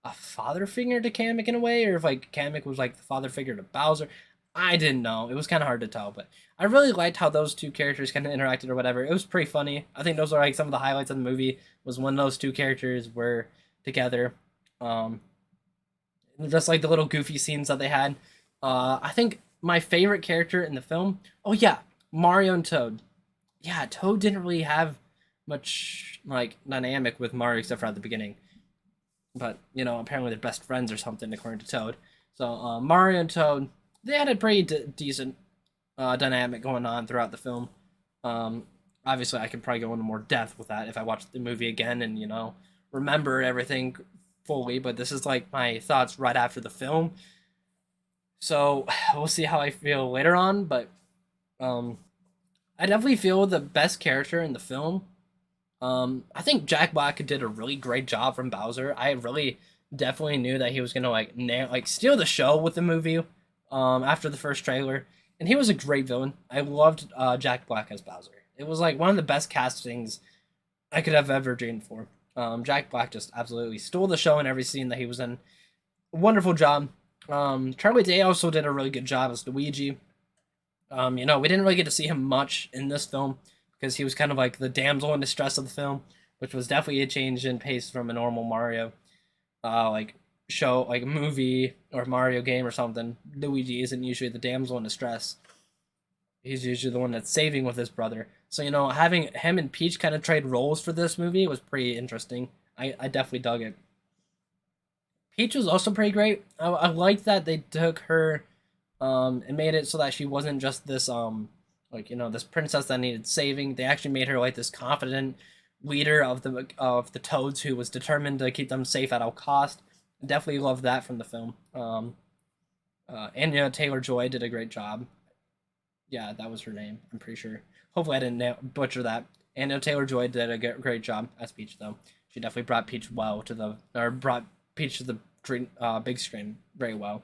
a father figure to Kamek in a way, or if like Kamek was like the father figure to Bowser. I didn't know. It was kind of hard to tell, but I really liked how those two characters kind of interacted or whatever. It was pretty funny. I think those are like some of the highlights of the movie was when those two characters were together. Um, just like the little goofy scenes that they had. I think my favorite character in the film. Oh yeah, Mario and Toad. Yeah, Toad didn't really have much like dynamic with Mario except for at the beginning. But apparently they're best friends or something according to Toad. So Mario and Toad, they had a pretty decent dynamic going on throughout the film. Um, Obviously, I could probably go into more depth with that if I watch the movie again and remember everything fully. But this is like my thoughts right after the film, so we'll see how I feel later on. But um, I definitely feel the best character in the film. I think Jack Black did a really great job from Bowser. I really definitely knew that he was gonna steal the show with the movie. After the first trailer, and he was a great villain. I loved Jack Black as Bowser. It was like one of the best castings I could have ever dreamed for. Jack Black just absolutely stole the show in every scene that he was in. Wonderful job. Charlie Day also did a really good job as Luigi. We didn't really get to see him much in this film because he was kind of like the damsel in distress of the film, which was definitely a change in pace from a normal Mario like show, like movie or Mario game or something. Luigi isn't usually the damsel in distress. He's usually the one that's saving with his brother. So having him and Peach kind of trade roles for this movie was pretty interesting. I definitely dug it. Peach was also pretty great. I liked that they took her and made it so that she wasn't just this this princess that needed saving. They actually made her like this confident leader of the Toads who was determined to keep them safe at all cost. Definitely loved that from the film. Anya Taylor Joy did a great job. Yeah, that was her name. I'm pretty sure. Hopefully, I didn't butcher that. Anya Taylor Joy did a great job as Peach, though. She definitely brought Peach brought Peach to the big screen very well.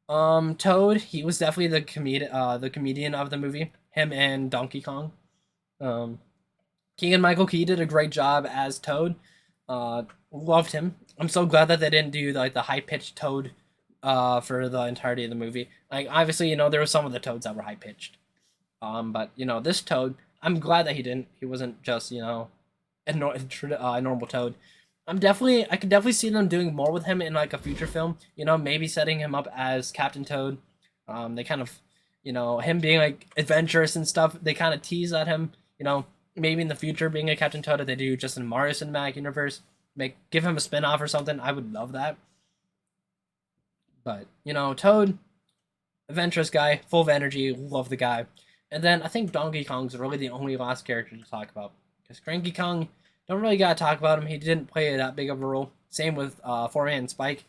Toad, he was definitely the comedian of the movie. Him and Donkey Kong. Um, Keegan-Michael Key did a great job as Toad. Loved him. I'm so glad that they didn't do like the high pitched Toad for the entirety of the movie. Like obviously, there were some of the Toads that were high pitched. But this Toad, I'm glad that he didn't. He wasn't just a normal Toad. I could definitely see them doing more with him in like a future film. Maybe setting him up as Captain Toad. They kind of, him being like adventurous and stuff. They kind of tease at him. Maybe in the future being a Captain Toad that they do just in Mario Cinematic Universe. Give him a spin-off or something. I would love that. But Toad, adventurous guy, full of energy, love the guy. And then I think Donkey Kong's really the only last character to talk about because Cranky Kong, don't really gotta talk about him. He didn't play that big of a role. Same with Four-Man Spike.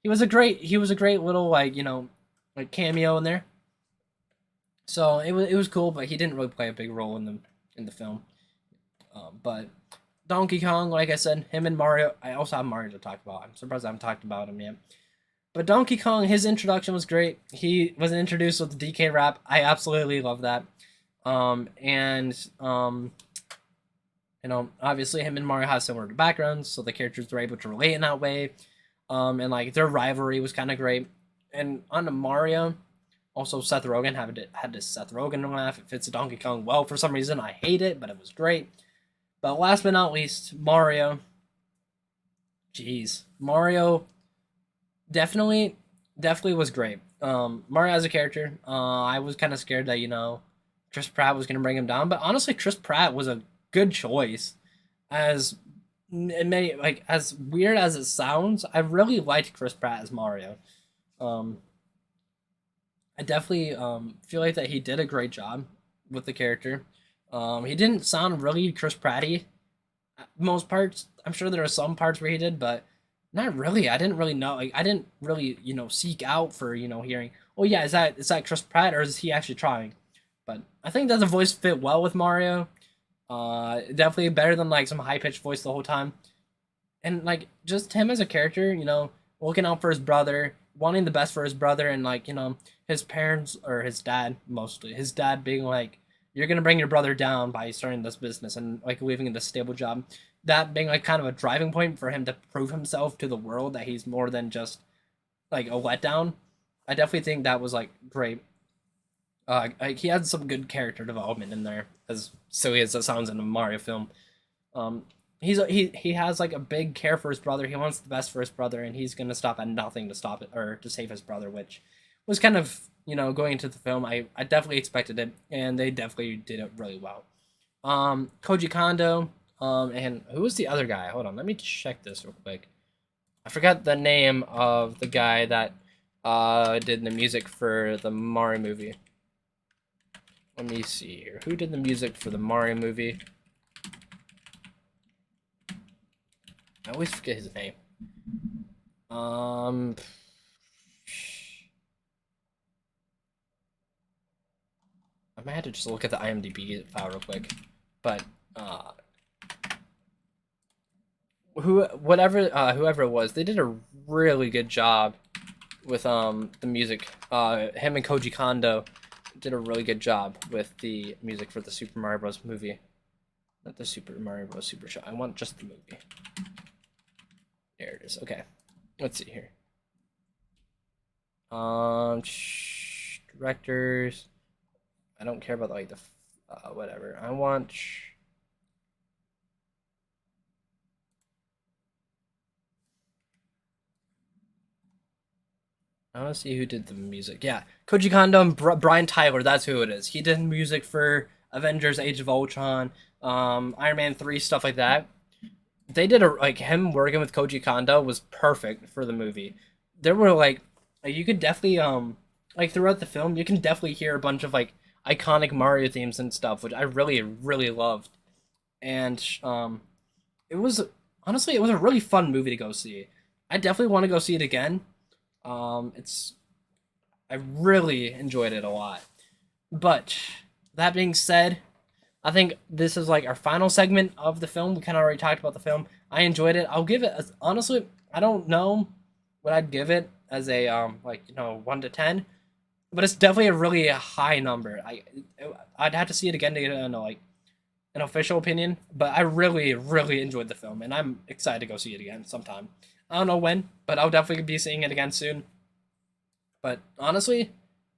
He was a great little like cameo in there. So it was cool, but he didn't really play a big role in the film. But Donkey Kong, like I said, him and Mario. I also have Mario to talk about. I'm surprised I haven't talked about him yet. But Donkey Kong, his introduction was great. He was introduced with the DK rap. I absolutely love that. And obviously him and Mario have similar backgrounds, so the characters were able to relate in that way. And like their rivalry was kind of great. And on to Mario, also Seth Rogen had this Seth Rogen laugh. It fits Donkey Kong well for some reason. I hate it, but it was great. But last but not least, Mario. Jeez, Mario definitely was great. Mario as a character, I was kind of scared that Chris Pratt was gonna bring him down, but honestly, Chris Pratt was a good choice. As it may as weird as it sounds, I really liked Chris Pratt as Mario. Um, I definitely feel like that he did a great job with the character. He didn't sound really Chris Pratty at most parts. I'm sure there are some parts where he did, but not really. I didn't really know. Like I didn't really seek out for hearing. Oh yeah, is that Chris Pratt or is he actually trying? But I think that the voice fit well with Mario. Definitely better than like some high pitched voice the whole time. And like just him as a character, looking out for his brother, wanting the best for his brother, and like his parents or his dad mostly, his dad being like, "You're gonna bring your brother down by starting this business and like leaving this stable job." That being like kind of a driving point for him to prove himself to the world that he's more than just like a letdown. I definitely think that was like great. He had some good character development in there, as silly as that sounds in a Mario film. Um, he has like a big care for his brother. He wants the best for his brother, and he's gonna stop at nothing to stop it or to save his brother, which was kind of going into the film. I definitely expected it, and they definitely did it really well. Koji Kondo, and who was the other guy? Hold on, let me check this real quick. I forgot the name of the guy that did the music for the Mario movie. Let me see here. Who did the music for the Mario movie? I always forget his name. Um, I might have to just look at the IMDb file real quick. But uh, whoever it was, they did a really good job with the music. Him and Koji Kondo did a really good job with the music for the Super Mario Bros. Movie. Not the Super Mario Bros. Super Show. I want just the movie. There it is. Okay. Let's see here. Directors. I don't care about like the whatever. I want. I want to see who did the music. Yeah, Koji Kondo and Brian Tyler. That's who it is. He did music for Avengers: Age of Ultron, Iron Man 3, stuff like that. They did him working with Koji Kondo was perfect for the movie. There were like you could definitely like throughout the film you can definitely hear a bunch of like iconic Mario themes and stuff, which I really loved. And it was honestly it was a really fun movie to go see. I definitely want to go see it again. It's I really enjoyed it a lot. But that being said, I think this is like our final segment of the film. We kind of already talked about the film. I enjoyed it. I'll give it honestly. I don't know what I'd give it as a 1 to 10, but it's definitely a really high number. I'd have to see it again to get like an official opinion. But I really enjoyed the film, and I'm excited to go see it again sometime. I don't know when, but I'll definitely be seeing it again soon. But honestly,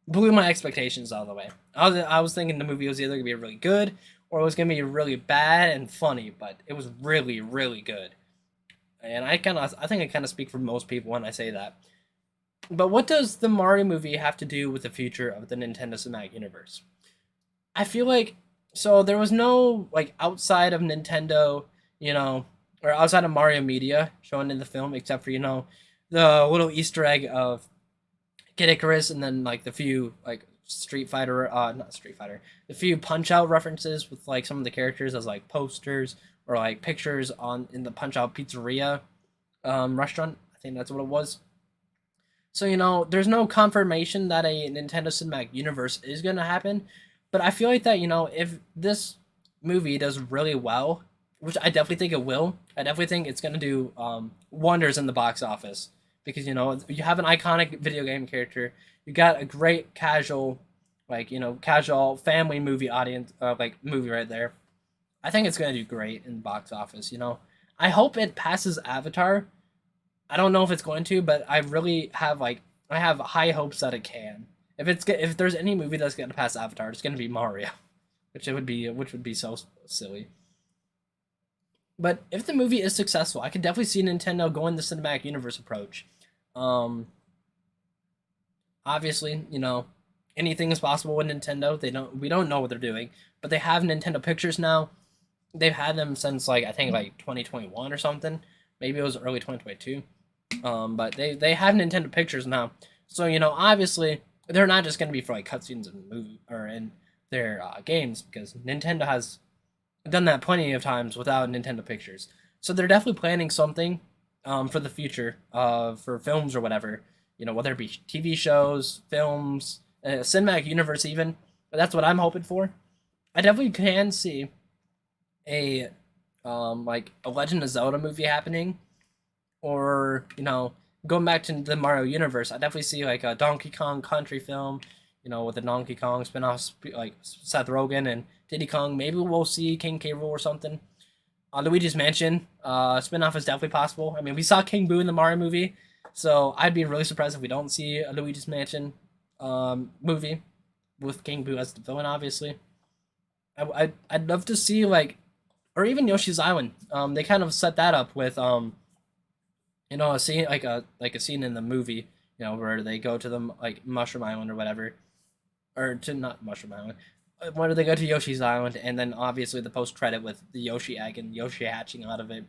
blew my expectations out of the way. I was thinking the movie was either gonna be really good or it was gonna be really bad and funny, but it was really good. And I think I kind of speak for most people when I say that. But what does the Mario movie have to do with the future of the Nintendo Cinematic Universe? I feel like so there was no like outside of Nintendo, you know, or outside of Mario media shown in the film except for the little Easter egg of Kid Icarus, and then like the few like Street Fighter, not Street Fighter, the few Punch Out references with like some of the characters as like posters or like pictures on in the Punch Out Pizzeria restaurant. I think that's what it was. So there's no confirmation that a Nintendo Cinematic Universe is gonna happen, but I feel like that if this movie does really well, which I definitely think it will, I definitely think it's gonna do wonders in the box office because you have an iconic video game character, you got a great casual, casual family movie audience, like movie right there. I think it's gonna do great in the box office. I hope it passes Avatar. I don't know if it's going to, but I have high hopes that it can. If there's any movie that's gonna pass Avatar, it's gonna be Mario, which would be so silly. But if the movie is successful, I could definitely see Nintendo going the cinematic universe approach. Um, Obviously, anything is possible with Nintendo. We don't know what they're doing, but they have Nintendo Pictures now. They've had them since I think 2021 or something. Maybe it was early 2022. But they have Nintendo Pictures now. So obviously they're not just gonna be for like cutscenes in movie or in their games because Nintendo has done that plenty of times without Nintendo Pictures. So they're definitely planning something for the future for films or whatever. Whether it be TV shows, films, cinematic universe even. But that's what I'm hoping for. I definitely can see a like a Legend of Zelda movie happening, or going back to the Mario universe. I definitely see like a Donkey Kong Country film, with the Donkey Kong spin-offs like Seth Rogen and Diddy Kong. Maybe we'll see King K. Rool or something. Luigi's Mansion spin-off is definitely possible. I mean, we saw King Boo in the Mario movie. So I'd be really surprised if we don't see a Luigi's Mansion movie with King Boo as the villain. Obviously, I'd love to see like, or even Yoshi's Island. They kind of set that up with a scene like a scene in the movie, where they go to the like Mushroom Island or whatever, or to not Mushroom Island. Where they go to Yoshi's Island, and then obviously the post credit with the Yoshi egg and Yoshi hatching out of it,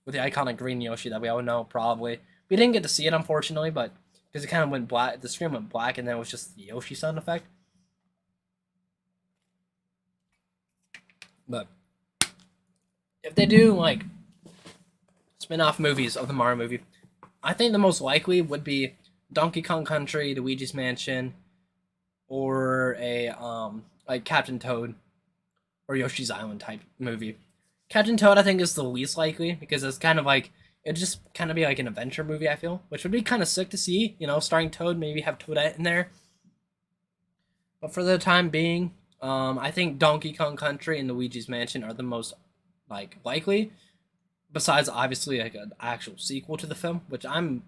with the iconic green Yoshi that we all know. Probably we didn't get to see it unfortunately, but because it kind of went black, the screen went black, and then it was just the Yoshi sound effect. But if they do like spin-off movies of the Mario movie, I think the most likely would be Donkey Kong Country, Luigi's Mansion, or a like Captain Toad or Yoshi's Island type movie. Captain Toad I think is the least likely because it's kind of like it'd just kind of be like an adventure movie. I feel, which would be kind of sick to see. Starring Toad, maybe have Toadette in there. But for the time being, I think Donkey Kong Country and Luigi's Mansion are the most like likely. Besides, obviously, like an actual sequel to the film, which I'm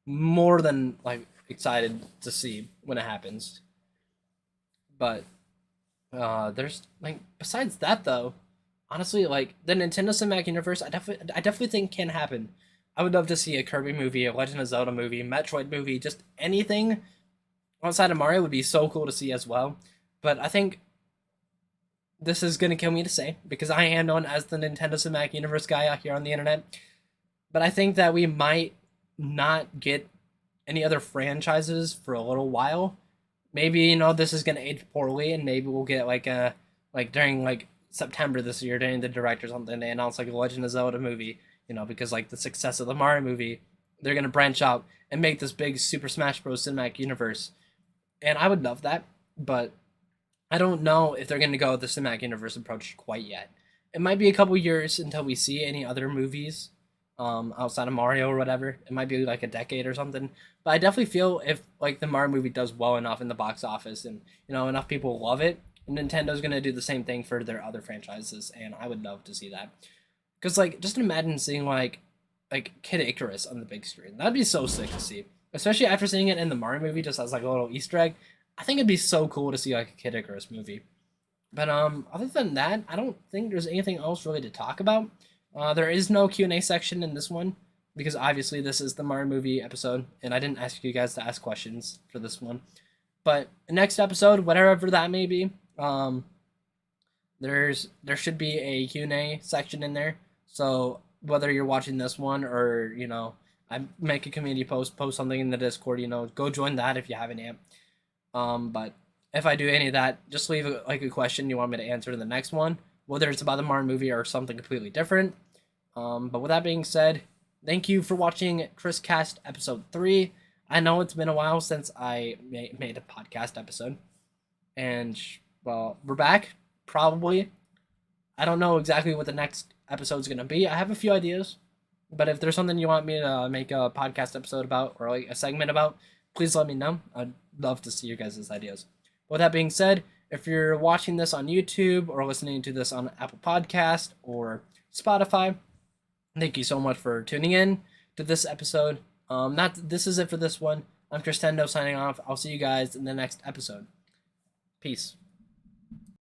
more than like excited to see when it happens. But there's like besides that though, honestly, like the Nintendo Cinematic Universe, I definitely think can happen. I would love to see a Kirby movie, a Legend of Zelda movie, Metroid movie, just anything outside of Mario would be so cool to see as well. But I think this is gonna kill me to say because I am known as the Nintendo Cinematic Universe guy out here on the internet. But I think that we might not get any other franchises for a little while. Maybe this is gonna age poorly, and maybe we'll get like during like September this year during the direct or something. They announce like a Legend of Zelda movie, because like the success of the Mario movie, they're gonna branch out and make this big Super Smash Bros. Cinematic Universe, and I would love that. But I don't know if they're gonna go with the cinematic universe approach quite yet. It might be a couple years until we see any other movies, outside of Mario or whatever. It might be like a decade or something. But I definitely feel if like the Mario movie does well enough in the box office and enough people love it, Nintendo's gonna do the same thing for their other franchises, and I would love to see that. Cause like just imagine seeing like Kid Icarus on the big screen. That'd be so sick to see, especially after seeing it in the Mario movie just as like a little Easter egg. I think it'd be so cool to see like a Kid Icarus movie. But other than that, I don't think there's anything else really to talk about. There is no Q&A section in this one because obviously this is the Mario movie episode, and I didn't ask you guys to ask questions for this one. But next episode, whatever that may be, there should be a Q&A section in there. So whether you're watching this one or I make a community post something in the Discord, go join that if you haven't yet. But if I do any of that, just leave a question you want me to answer in the next one, whether it's about the Martin movie or something completely different. But with that being said, thank you for watching ChrisCast episode 3. I know it's been a while since I made a podcast episode, and well, we're back. Probably, I don't know exactly what the next episode's gonna be. I have a few ideas, but if there's something you want me to make a podcast episode about or like a segment about, please let me know. I'd love to see your guys' ideas. With that being said, if you're watching this on YouTube or listening to this on Apple Podcast or Spotify, thank you so much for tuning in to this episode. This is it for this one. I'm Chris Tendo signing off. I'll see you guys in the next episode. Peace.